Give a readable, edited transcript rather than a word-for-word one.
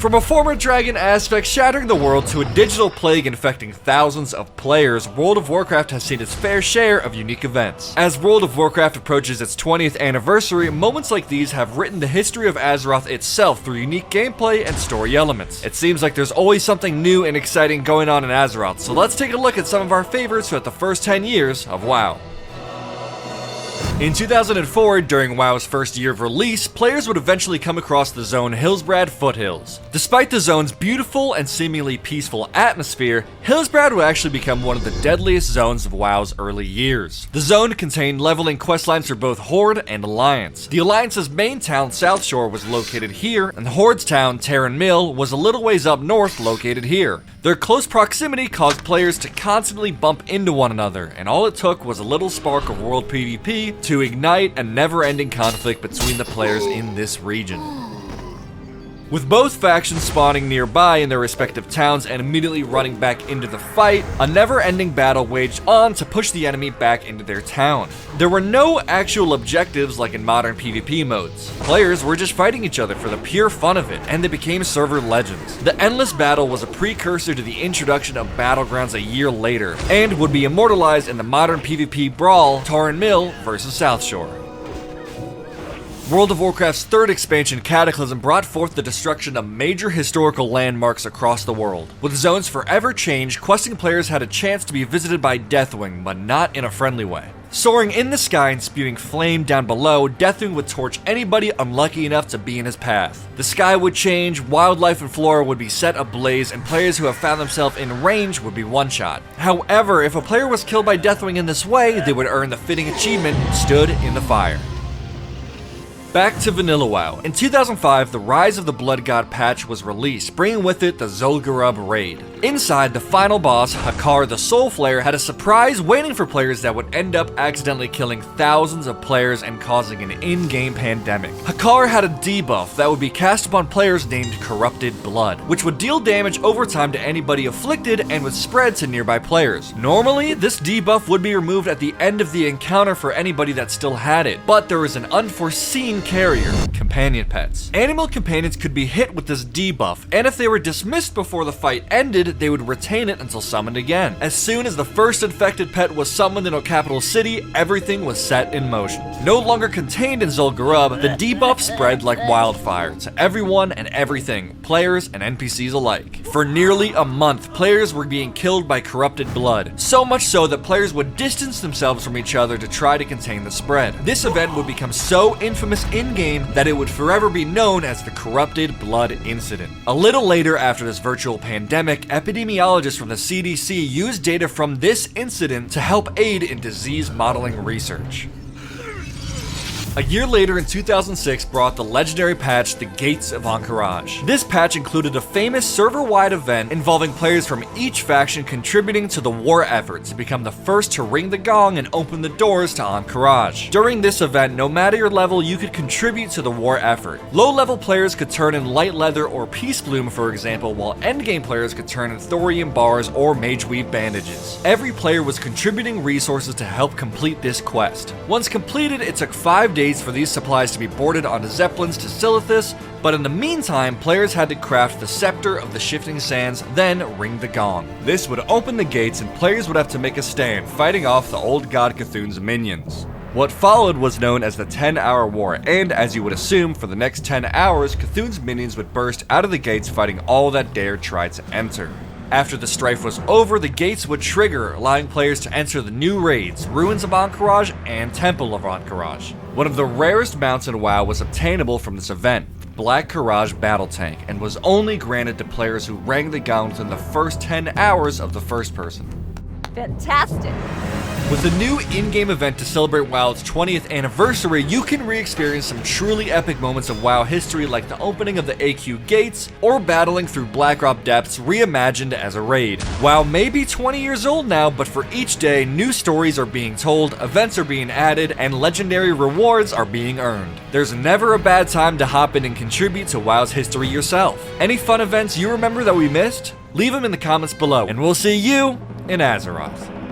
From a former dragon aspect shattering the world to a digital plague infecting thousands of players, World of Warcraft has seen its fair share of unique events. As World of Warcraft approaches its 20th anniversary, moments like these have written the history of Azeroth itself through unique gameplay and story elements. It seems like there's always something new and exciting going on in Azeroth, so let's take a look at some of our favorites throughout the first 10 years of WoW. In 2004, during WoW's first year of release, players would eventually come across the zone Hillsbrad Foothills. Despite the zone's beautiful and seemingly peaceful atmosphere, Hillsbrad would actually become one of the deadliest zones of WoW's early years. The zone contained leveling questlines for both Horde and Alliance. The Alliance's main town, South Shore, was located here, and the Horde's town, Terran Mill, was a little ways up north, located here. Their close proximity caused players to constantly bump into one another, and all it took was a little spark of world PvP to ignite a never-ending conflict between the players in this region. With both factions spawning nearby in their respective towns and immediately running back into the fight, a never-ending battle waged on to push the enemy back into their town. There were no actual objectives like in modern PvP modes. Players were just fighting each other for the pure fun of it, and they became server legends. The endless battle was a precursor to the introduction of Battlegrounds a year later, and would be immortalized in the modern PvP brawl, Terran Mill vs South Shore. World of Warcraft's third expansion, Cataclysm, brought forth the destruction of major historical landmarks across the world. With zones forever changed, questing players had a chance to be visited by Deathwing, but not in a friendly way. Soaring in the sky and spewing flame down below, Deathwing would torch anybody unlucky enough to be in his path. The sky would change, wildlife and flora would be set ablaze, and players who have found themselves in range would be one-shot. However, if a player was killed by Deathwing in this way, they would earn the fitting achievement, Stood in the Fire. Back to Vanilla WoW. In 2005, the Rise of the Blood God patch was released, bringing with it the Zul'Gurub raid. Inside, the final boss, Hakar the Soul Flare, had a surprise waiting for players that would end up accidentally killing thousands of players and causing an in-game pandemic. Hakar had a debuff that would be cast upon players named Corrupted Blood, which would deal damage over time to anybody afflicted and would spread to nearby players. Normally, this debuff would be removed at the end of the encounter for anybody that still had it, but there was an unforeseen carrier, companion pets. Animal companions could be hit with this debuff, and if they were dismissed before the fight ended, they would retain it until summoned again. As soon as the first infected pet was summoned in a capital city, everything was set in motion. No longer contained in Zul'Gurub, the debuff spread like wildfire to everyone and everything, players and NPCs alike. For nearly a month, players were being killed by corrupted blood, so much so that players would distance themselves from each other to try to contain the spread. This event would become so infamous in-game that it would forever be known as the Corrupted Blood Incident. A little later, after this virtual pandemic, epidemiologists from the CDC used data from this incident to help aid in disease modeling research. A year later in 2006 brought the legendary patch, the Gates of Ankorage. This patch included a famous server-wide event involving players from each faction contributing to the war effort to become the first to ring the gong and open the doors to Ankorage. During this event, no matter your level, you could contribute to the war effort. Low-level players could turn in light leather or peace bloom, for example, while endgame players could turn in thorium bars or mageweave bandages. Every player was contributing resources to help complete this quest. Once completed, it took 5 days for these supplies to be boarded onto Zeppelins to Silithus, but in the meantime, players had to craft the Scepter of the Shifting Sands, then ring the gong. This would open the gates and players would have to make a stand, fighting off the old god Cthulhu's minions. What followed was known as the 10-hour war, and as you would assume, for the next 10 hours, Cthulhu's minions would burst out of the gates fighting all that dared try to enter. After the strife was over, the gates would trigger, allowing players to enter the new raids, Ruins of Ankorage and Temple of Ankorage. One of the rarest mounts in WoW was obtainable from this event, the Black Courage Battle Tank, and was only granted to players who rang the gong within the first 10 hours of the first person. Fantastic! With a new in-game event to celebrate WoW's 20th anniversary, you can re-experience some truly epic moments of WoW history like the opening of the AQ gates, or battling through Blackrock Depths reimagined as a raid. WoW may be 20 years old now, but for each day, new stories are being told, events are being added, and legendary rewards are being earned. There's never a bad time to hop in and contribute to WoW's history yourself. Any fun events you remember that we missed? Leave them in the comments below, and we'll see you in Azeroth.